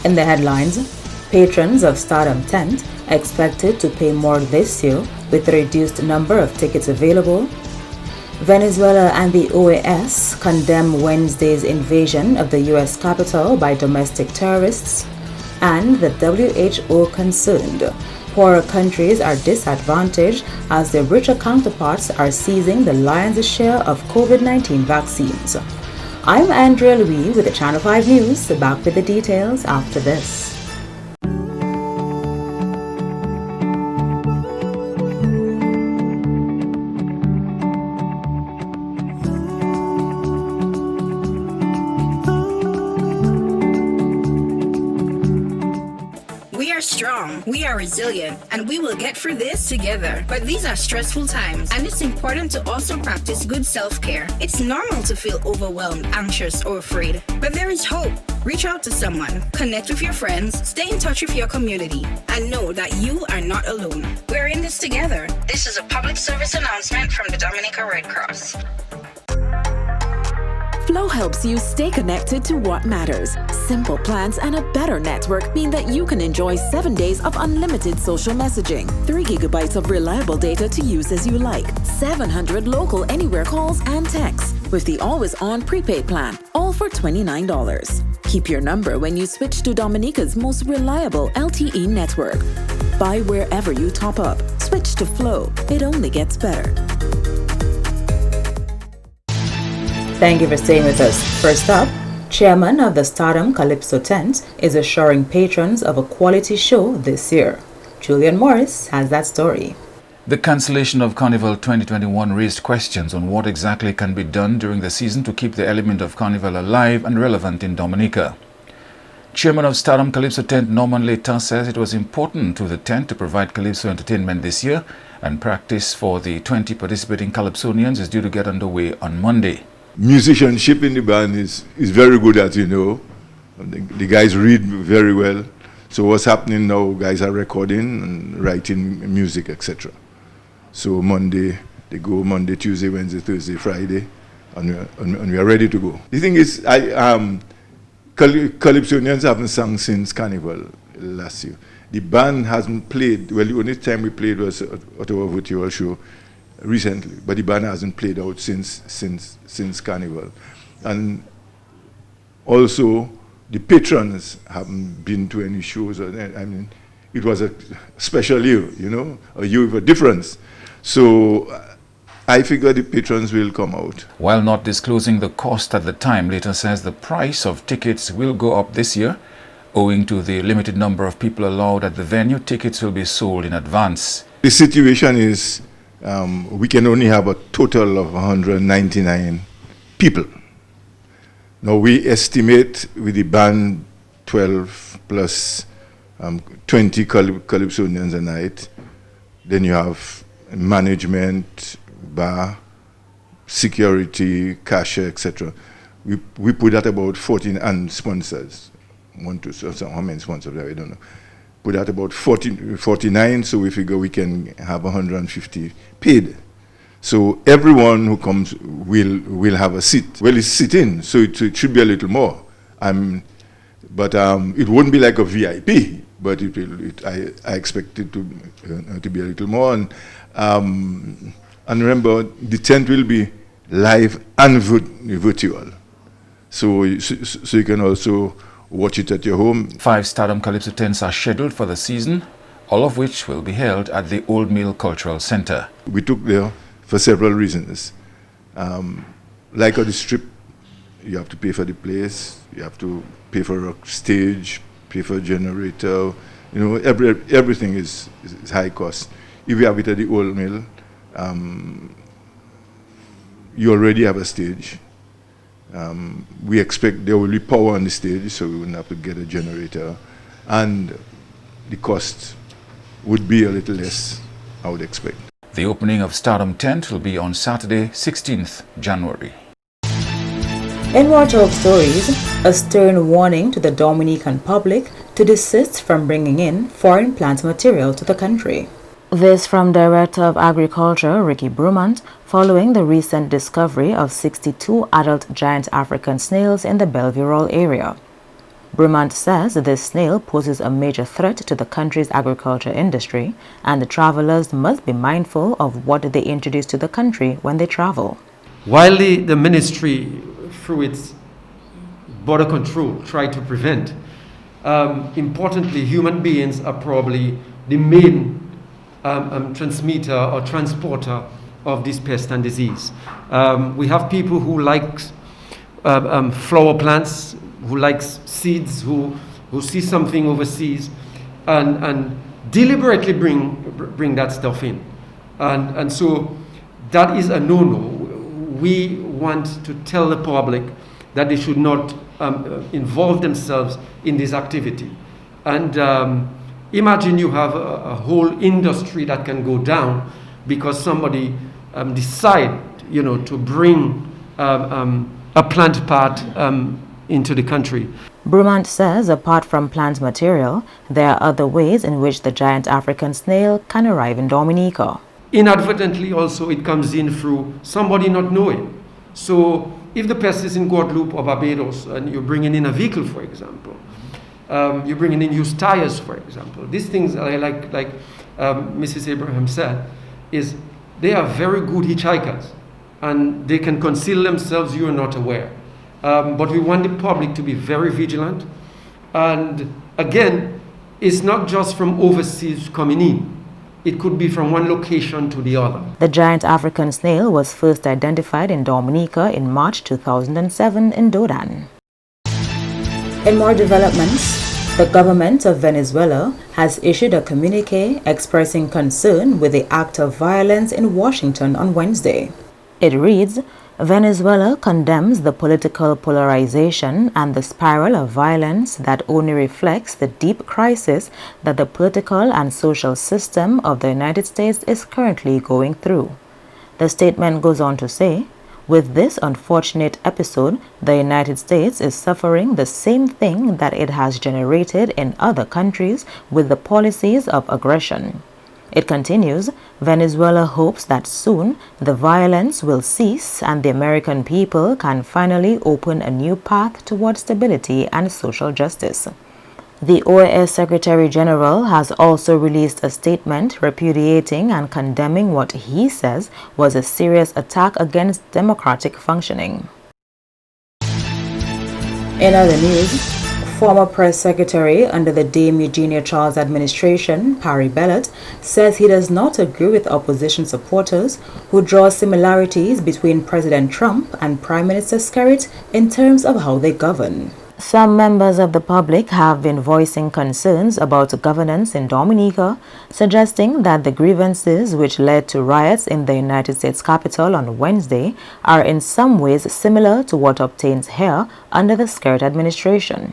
In the headlines, patrons of Stardom Tent expected to pay more this year with a reduced number of tickets available. Venezuela and the OAS condemn Wednesday's invasion of the U.S. Capitol by domestic terrorists. And the WHO concerned poorer countries are disadvantaged as their richer counterparts are seizing the lion's share of COVID-19 vaccines. I'm Andrea Louis with the Channel 5 News, back with the details after this. We are strong, we are resilient, and we will get through this together. But these are stressful times, and it's important to also practice good self-care. It's normal to feel overwhelmed, anxious, or afraid, but there is hope. Reach out to someone, connect with your friends, stay in touch with your community, and know that you are not alone. We're in this together. This is a public service announcement from the Dominica Red Cross. Flow helps you stay connected to what matters. Simple plans and a better network mean that you can enjoy 7 days of unlimited social messaging, 3 gigabytes of reliable data to use as you like, 700 local anywhere calls and texts, with the always-on prepaid plan, all for $29. Keep your number when you switch to Dominica's most reliable LTE network. Buy wherever you top up. Switch to Flow. It only gets better. Thank you for staying with us. First up, Chairman of the Stardom Calypso Tent is assuring patrons of a quality show this year. Julian Morris has that story. The cancellation of Carnival 2021 raised questions on what exactly can be done during the season to keep the element of Carnival alive and relevant in Dominica. Chairman of Stardom Calypso Tent Norman Leta says it was important to the tent to provide Calypso entertainment this year, and practice for the 20 participating Calypsonians is due to get underway on Monday. Musicianship in the band is very good, as you know. The guys read very well. So what's happening now, guys are recording and writing music, etc. So Monday, they go Monday, Tuesday, Wednesday, Thursday, Friday, and we are ready to go. The thing is, Calypsonians haven't sung since Carnival last year. The band hasn't played, well, the only time we played was at our virtual show recently, but the band hasn't played out since Carnival. And also, the patrons haven't been to any shows. I mean, it was a special year, you know, a year with a difference. So I figure the patrons will come out. While not disclosing the cost at the time, Leta says the price of tickets will go up this year. Owing to the limited number of people allowed at the venue, tickets will be sold in advance. The situation is we can only have a total of 199 people. Now we estimate with the band 12 plus 20 Calypsonians a night. Then you have management, bar, security, cashier, etc. We put at about 14, and sponsors. How many sponsors there? I don't know. Put out about 49, so we figure we can have 150 paid. So everyone who comes will have a seat. Well, it's sit-in, so it should be a little more. But it won't be like a VIP, but I expect it to be a little more. And remember, the tent will be live and virtual, so you can also watch it at your home. 5 Stardom Calypso tents are scheduled for the season, all of which will be held at the Old Mill Cultural Center. We took there for several reasons. Like on the Strip, you have to pay for the place, you have to pay for a stage, pay for a generator. You know, everything is high cost. If you have it at the Old Mill, you already have a stage. We expect there will be power on the stage, so we wouldn't have to get a generator, and the cost would be a little less, I would expect. The opening of Stardom Tent will be on Saturday, 16th January. In more top stories, a stern warning to the Dominican public to desist from bringing in foreign plant material to the country. This from Director of Agriculture Ricky Brumant, following the recent discovery of 62 adult giant African snails in the Bellevue area. Brumant says this snail poses a major threat to the country's agriculture industry, and the travelers must be mindful of what they introduce to the country when they travel. While the ministry, through its border control, try to prevent, importantly, human beings are probably the main transmitter or transporter of this pest and disease. We have people who like flower plants, who like seeds, who see something overseas and deliberately bring that stuff in. And so that is a no-no. We want to tell the public that they should not involve themselves in this activity. And imagine you have a whole industry that can go down because somebody decide, to bring a plant part into the country. Brumant says apart from plant material, there are other ways in which the giant African snail can arrive in Dominica. Inadvertently also it comes in through somebody not knowing. So if the pest is in Guadeloupe or Barbados and you're bringing in a vehicle, for example, you're bringing in used tires, for example. These things, like Mrs. Abraham said, is they are very good hitchhikers and they can conceal themselves, you are not aware. But we want the public to be very vigilant. And again, it's not just from overseas coming in. It could be from one location to the other. The giant African snail was first identified in Dominica in March 2007 in Dodan. In more developments, the government of Venezuela has issued a communique expressing concern with the act of violence in Washington on Wednesday. It reads, Venezuela condemns the political polarization and the spiral of violence that only reflects the deep crisis that the political and social system of the United States is currently going through. The statement goes on to say, with this unfortunate episode, the United States is suffering the same thing that it has generated in other countries with the policies of aggression. It continues, Venezuela hopes that soon the violence will cease and the American people can finally open a new path toward stability and social justice. The OAS Secretary General has also released a statement repudiating and condemning what he says was a serious attack against democratic functioning. In other news, former press secretary under the Dame Eugenia Charles administration, Parry Bellot, says he does not agree with opposition supporters who draw similarities between President Trump and Prime Minister Skerrit in terms of how they govern. Some members of the public have been voicing concerns about governance in Dominica, suggesting that the grievances which led to riots in the United States Capitol on Wednesday are in some ways similar to what obtains here under the Skerrit administration.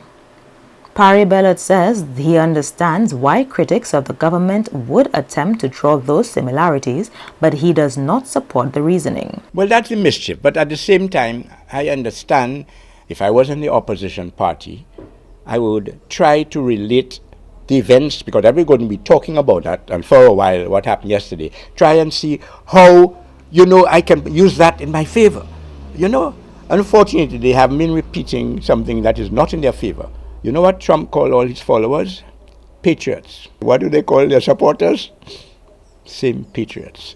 Parry Bellot says he understands why critics of the government would attempt to draw those similarities, but he does not support the reasoning. Well, that's the mischief, but at the same time, I understand if I was in the opposition party, I would try to relate the events, because we're going to be talking about that, and for a while, what happened yesterday, try and see how, I can use that in my favor. Unfortunately, they have been repeating something that is not in their favor. You know what Trump called all his followers? Patriots. What do they call their supporters? Same patriots.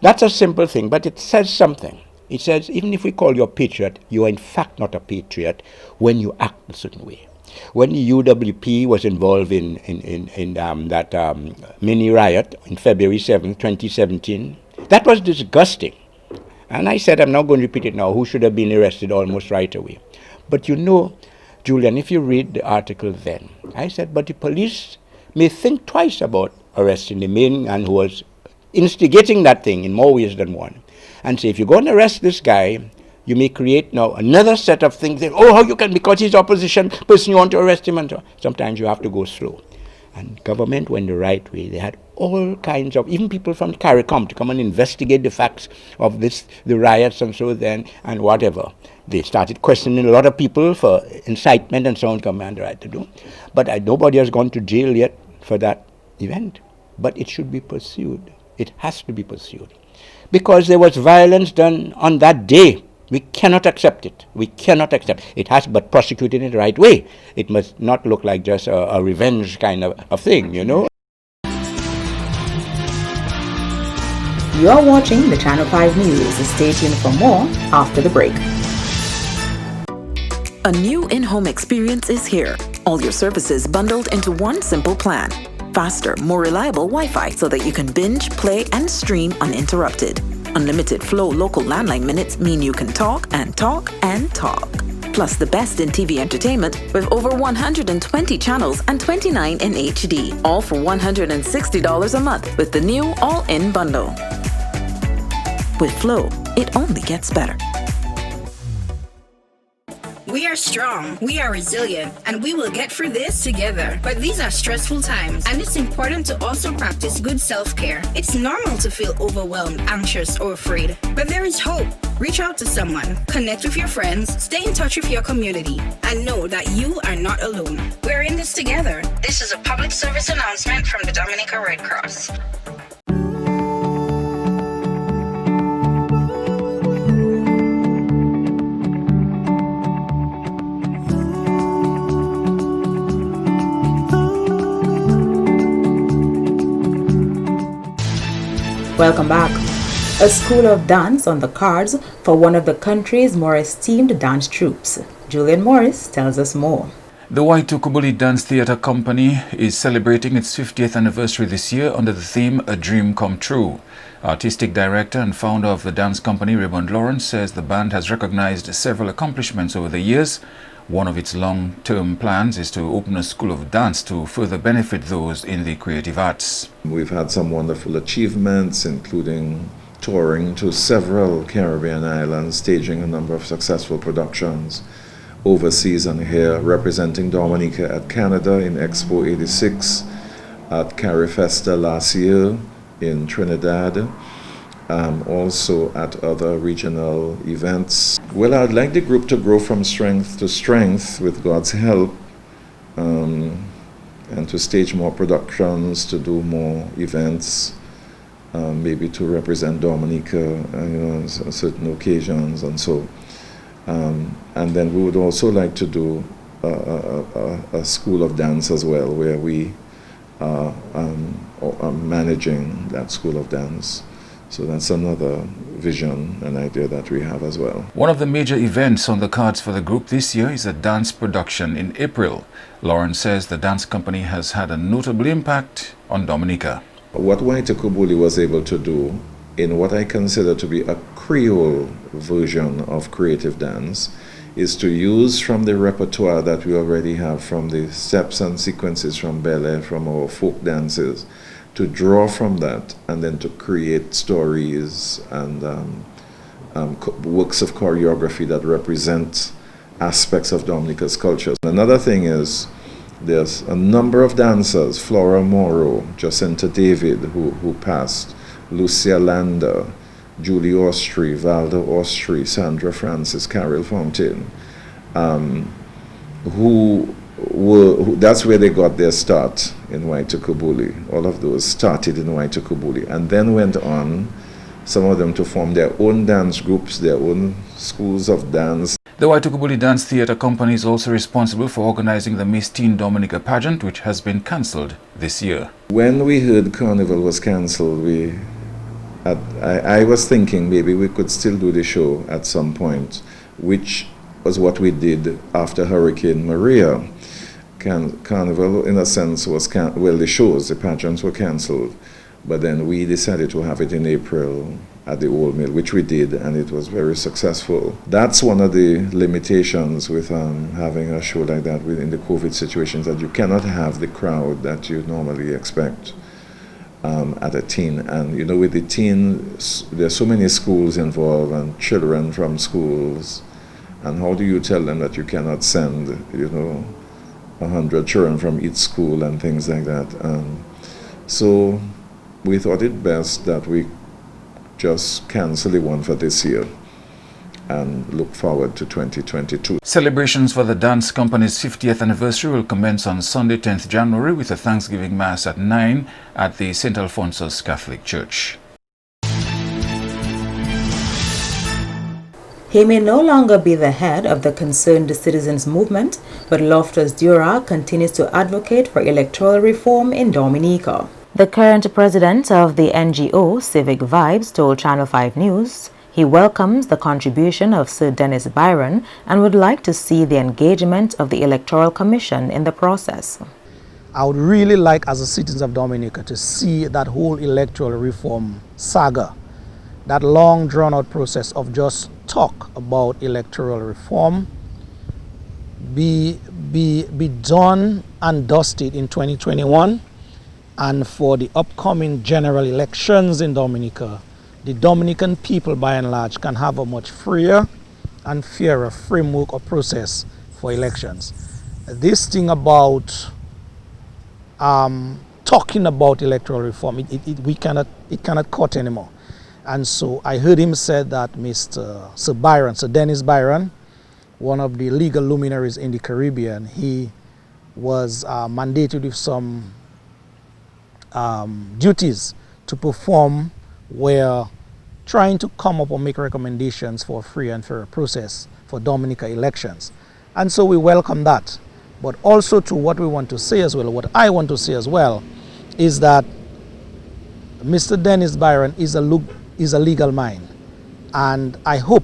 That's a simple thing, but it says something. It says, even if we call you a patriot, you are in fact not a patriot when you act a certain way. When the UWP was involved in that mini riot on February 7, 2017, that was disgusting. And I said, I'm not going to repeat it now, who should have been arrested almost right away. But Julian, if you read the article then, I said, but the police may think twice about arresting the main man who was instigating that thing in more ways than one. And say, if you're going to arrest this guy, you may create now another set of things. How you can, because he's opposition person, you want to arrest him. And so sometimes you have to go slow. And government went the right way. They had all kinds of, even people from CARICOM to come and investigate the facts of the riots and so then, and whatever. They started questioning a lot of people for incitement and so on, command the right to do. But nobody has gone to jail yet for that event. But it should be pursued. It has to be pursued. Because there was violence done on that day We cannot accept it. We cannot accept it. It has, but prosecuted in the right way. It must not look like just a revenge kind of thing, you know. You are watching the Channel 5 News. Stay tuned for more after the break. A new in-home experience is here. All your services bundled into one simple plan. Faster, more reliable Wi-Fi so that you can binge, play, and stream uninterrupted. Unlimited flow local landline minutes mean you can talk and talk and talk. Plus the best in TV entertainment with over 120 channels and 29 in HD. All for $160 a month with the new all-in bundle. With Flow, it only gets better. We are strong, we are resilient, and we will get through this together. But these are stressful times, and it's important to also practice good self-care. It's normal to feel overwhelmed, anxious, or afraid. But there is hope. Reach out to someone, connect with your friends, stay in touch with your community, and know that you are not alone. We're in this together. This is a public service announcement from the Dominica Red Cross. Welcome back. A school of dance on the cards for one of the country's more esteemed dance troupes. Julian Morris tells us more. The Waitukubuli Dance Theatre Company is celebrating its 50th anniversary this year under the theme A Dream Come True. Artistic director and founder of the dance company, Raymond Lawrence, says the band has recognized several accomplishments over the years. One of its long-term plans is to open a school of dance to further benefit those in the creative arts. We've had some wonderful achievements, including touring to several Caribbean islands, staging a number of successful productions overseas and here, representing Dominica at Canada in Expo 86, at Carifesta last year in Trinidad, also at other regional events. Well, I'd like the group to grow from strength to strength with God's help, and to stage more productions, to do more events, maybe to represent Dominica on certain occasions and so. And then we would also like to do a school of dance as well, where we are managing that school of dance. So that's another vision and idea that we have as well. One of the major events on the cards for the group this year is a dance production in April. Lawrence says the dance company has had a notable impact on Dominica. What Waitukubuli was able to do in what I consider to be a Creole version of creative dance is to use from the repertoire that we already have, from the steps and sequences from ballet, from our folk dances, to draw from that and then to create stories and works of choreography that represent aspects of Dominica's culture. Another thing is there's a number of dancers, Flora Morrow, Jacinta David, who passed, Lucia Landa, Julie Austri, Valda Austri, Sandra Francis, Carol Fontaine, that's where they got their start in Waitukubuli. All of those started in Waitukubuli and then went on, some of them to form their own dance groups, their own schools of dance. The Waitukubuli Dance Theatre Company is also responsible for organizing the Miss Teen Dominica pageant, which has been cancelled this year. When we heard Carnival was cancelled, I was thinking maybe we could still do the show at some point, which was what we did after Hurricane Maria. Carnival, in a sense, was the pageants were cancelled, but then we decided to have it in April at the Old Mill, which we did, and it was very successful. That's one of the limitations with having a show like that within the COVID situations, that you cannot have the crowd that you normally expect at a teen. And with the teen, there's so many schools involved and children from schools, and how do you tell them that you cannot send 100 children from each school and things like that? So we thought it best that we just cancel the one for this year and look forward to 2022. Celebrations for the dance company's 50th anniversary will commence on Sunday, 10th January with a Thanksgiving Mass at 9 at the St. Alphonsus Catholic Church. He may no longer be the head of the Concerned Citizens Movement, but Loftus Dura continues to advocate for electoral reform in Dominica. The current president of the NGO Civic Vibes told Channel 5 News he welcomes the contribution of Sir Dennis Byron and would like to see the engagement of the Electoral Commission in the process. I would really like, as a citizen of Dominica, to see that whole electoral reform saga, that long drawn-out process of just talk about electoral reform, be done and dusted in 2021, and for the upcoming general elections in Dominica, the Dominican people by and large can have a much freer and fairer framework or process for elections. This thing about talking about electoral reform, it cannot cut anymore. And so I heard him say that Sir Dennis Byron, one of the legal luminaries in the Caribbean, he was mandated with some duties to perform where trying to come up or make recommendations for a free and fair process for Dominica elections. And so we welcome that. But also to what we want to say as well, what I want to say as well, is that Mr. Dennis Byron is a legal mind. And I hope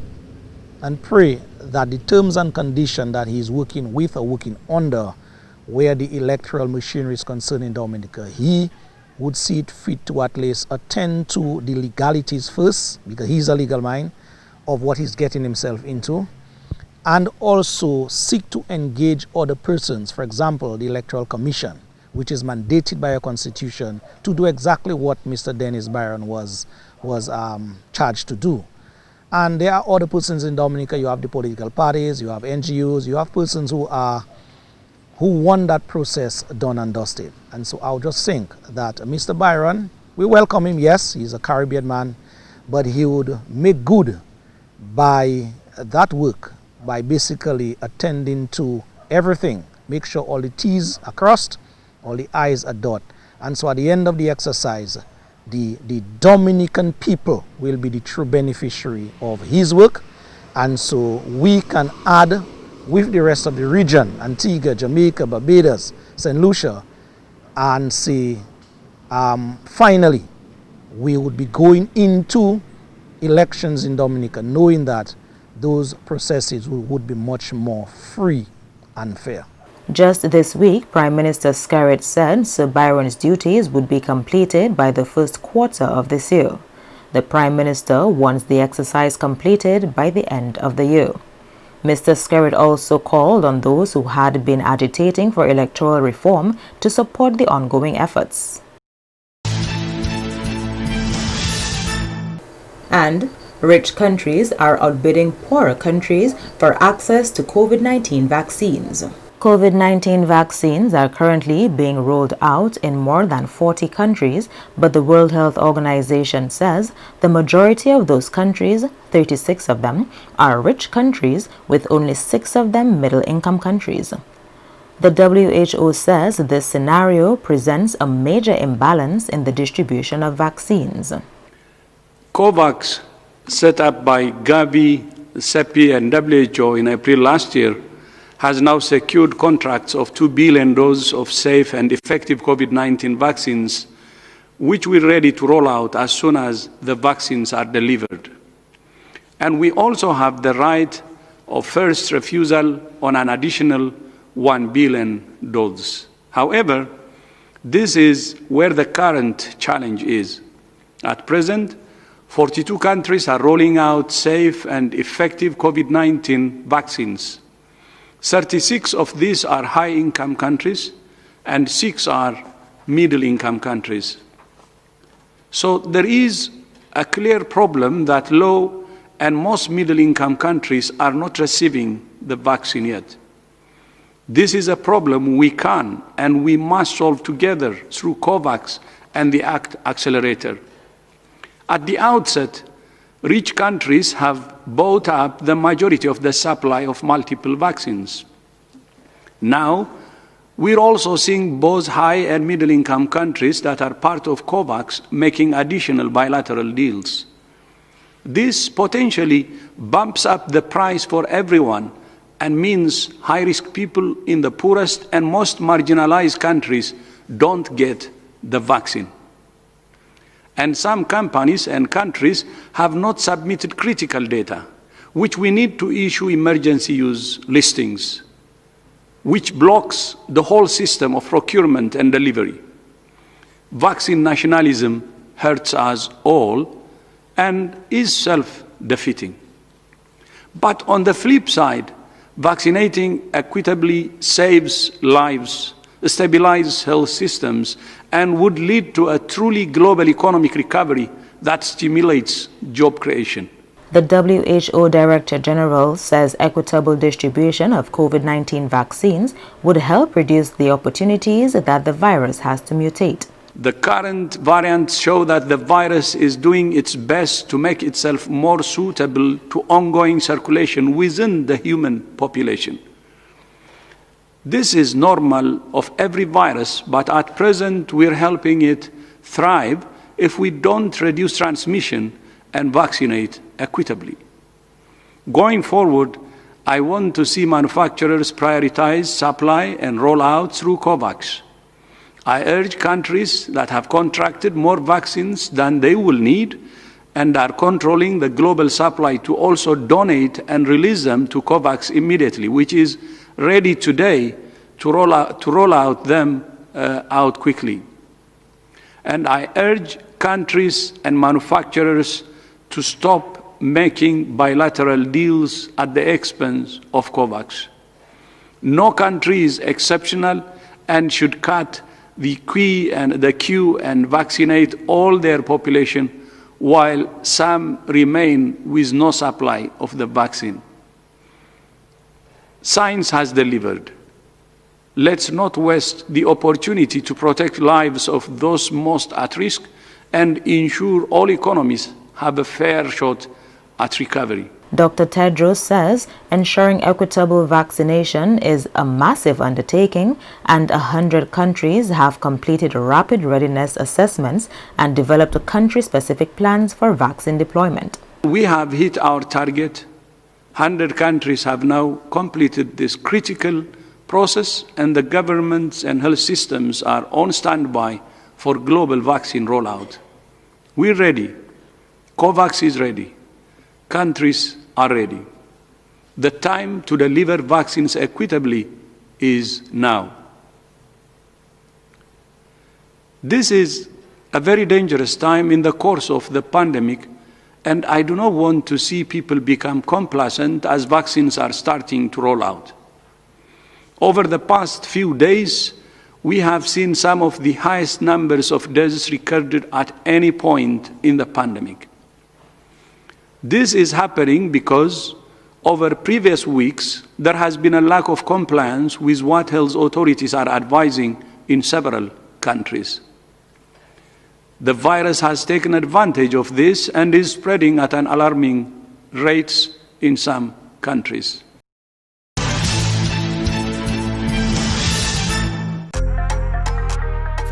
and pray that the terms and conditions that he's working with or working under where the electoral machinery is concerned in Dominica, he would see it fit to at least attend to the legalities first, because he's a legal mind, of what he's getting himself into, and also seek to engage other persons, for example, the Electoral Commission, which is mandated by our Constitution to do exactly what Mr. Dennis Byron was charged to do. And there are other persons in Dominica. You have the political parties, you have NGOs, you have persons who want that process done and dusted. And so I would just think that Mr. Byron, we welcome him, yes, he's a Caribbean man, but he would make good by that work by basically attending to everything, make sure all the T's are crossed, all the I's are dotted. And so at the end of the exercise, the Dominican people will be the true beneficiary of his work. And so we can add with the rest of the region, Antigua, Jamaica, Barbados, St. Lucia, and say, finally, we would be going into elections in Dominica knowing that those processes would be much more free and fair. Just this week, Prime Minister Skerrit said Sir Byron's duties would be completed by the first quarter of this year. The Prime Minister wants the exercise completed by the end of the year. Mr. Skerrit also called on those who had been agitating for electoral reform to support the ongoing efforts. And rich countries are outbidding poorer countries for access to COVID-19 vaccines. COVID-19 vaccines are currently being rolled out in more than 40 countries, but the World Health Organization says the majority of those countries, 36 of them, are rich countries, with only 6 of them middle-income countries. The WHO says this scenario presents a major imbalance in the distribution of vaccines. COVAX, set up by Gavi, CEPI, and WHO in April last year, has now secured contracts of 2 billion doses of safe and effective COVID-19 vaccines, which we're ready to roll out as soon as the vaccines are delivered. And we also have the right of first refusal on an additional 1 billion doses. However, this is where the current challenge is. At present, 42 countries are rolling out safe and effective COVID-19 vaccines. 36 of these are high-income countries, and 6 are middle-income countries. So there is a clear problem that low and most middle-income countries are not receiving the vaccine yet. This is a problem we can and we must solve together through COVAX and the ACT Accelerator. At the outset, rich countries have bought up the majority of the supply of multiple vaccines. Now, we're also seeing both high and middle-income countries that are part of COVAX making additional bilateral deals. This potentially bumps up the price for everyone and means high-risk people in the poorest and most marginalized countries don't get the vaccine. And some companies and countries have not submitted critical data, which we need to issue emergency use listings, which blocks the whole system of procurement and delivery. Vaccine nationalism hurts us all and is self-defeating. But on the flip side, vaccinating equitably saves lives, stabilizes health systems, and would lead to a truly global economic recovery that stimulates job creation. The WHO Director General says equitable distribution of COVID-19 vaccines would help reduce the opportunities that the virus has to mutate. The current variants show that the virus is doing its best to make itself more suitable to ongoing circulation within the human population. This is normal of every virus, but at present we're helping it thrive if we don't reduce transmission and vaccinate equitably. Going forward, I want to see manufacturers prioritize supply and roll out through COVAX. I urge countries that have contracted more vaccines than they will need and are controlling the global supply to also donate and release them to COVAX immediately, which is ready today to roll out them out quickly. And I urge countries and manufacturers to stop making bilateral deals at the expense of COVAX. No country is exceptional and should cut the queue and vaccinate all their population while some remain with no supply of the vaccine. Science has delivered. Let's not waste the opportunity to protect lives of those most at risk and ensure all economies have a fair shot at recovery. Dr. Tedros says ensuring equitable vaccination is a massive undertaking, and 100 countries have completed rapid readiness assessments and developed country-specific plans for vaccine deployment. We have hit our target. 100 countries have now completed this critical process, and the governments and health systems are on standby for global vaccine rollout. We're ready. COVAX is ready. Countries are ready. The time to deliver vaccines equitably is now. This is a very dangerous time in the course of the pandemic, and I do not want to see people become complacent as vaccines are starting to roll out. Over the past few days, we have seen some of the highest numbers of deaths recorded at any point in the pandemic. This is happening because over previous weeks, there has been a lack of compliance with what health authorities are advising in several countries. The virus has taken advantage of this and is spreading at an alarming rate in some countries.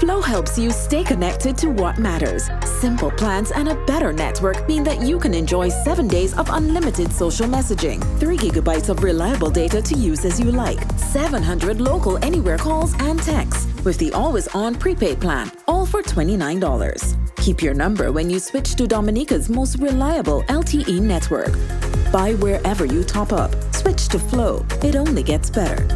Flow helps you stay connected to what matters. Simple plans and a better network mean that you can enjoy 7 days of unlimited social messaging, 3 gigabytes of reliable data to use as you like, 700 local anywhere calls and texts with the always-on prepaid plan, all for $29. Keep your number when you switch to Dominica's most reliable LTE network. Buy wherever you top up. Switch to Flow. It only gets better.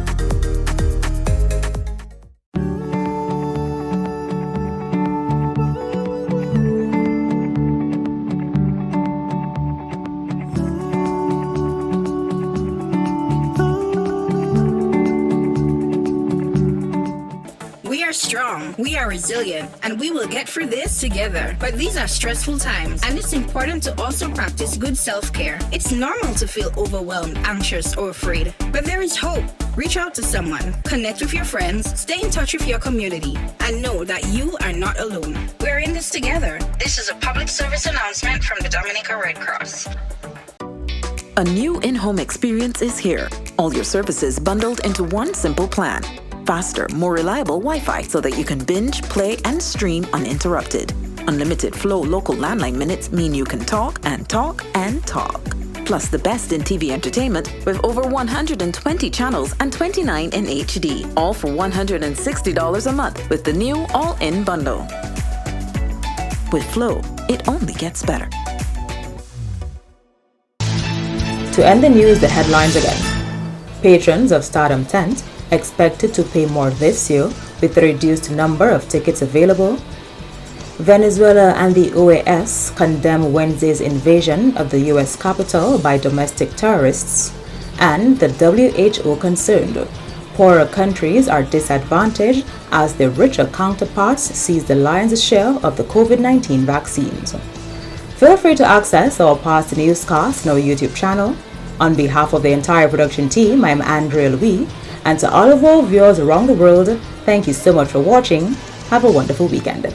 Strong, we are resilient, and we will get through this together. But these are stressful times, and it's important to also practice good self-care. It's normal to feel overwhelmed, anxious, or afraid, but there is hope. Reach out to someone, connect with your friends, stay in touch with your community, and know that you are not alone. We're in this together. This is a public service announcement from the Dominica Red Cross. A new in-home experience is here. All your services bundled into one simple plan. Faster, more reliable Wi-Fi so that you can binge, play, and stream uninterrupted. Unlimited Flow local landline minutes mean you can talk and talk and talk. Plus the best in TV entertainment with over 120 channels and 29 in HD, all for $160 a month with the new all-in bundle. With Flow, it only gets better. To end the news, the headlines again. Patrons of Stardom Tent expected to pay more this year with the reduced number of tickets available. Venezuela and the OAS condemn Wednesday's invasion of the U.S. Capitol by domestic terrorists. And the WHO concerned poorer countries are disadvantaged as their richer counterparts seize the lion's share of the COVID-19 vaccines. Feel free to access our past newscasts on our YouTube channel. On behalf of the entire production team, I'm Andrea Louis, and to all of our viewers around the world, thank you so much for watching. Have a wonderful weekend.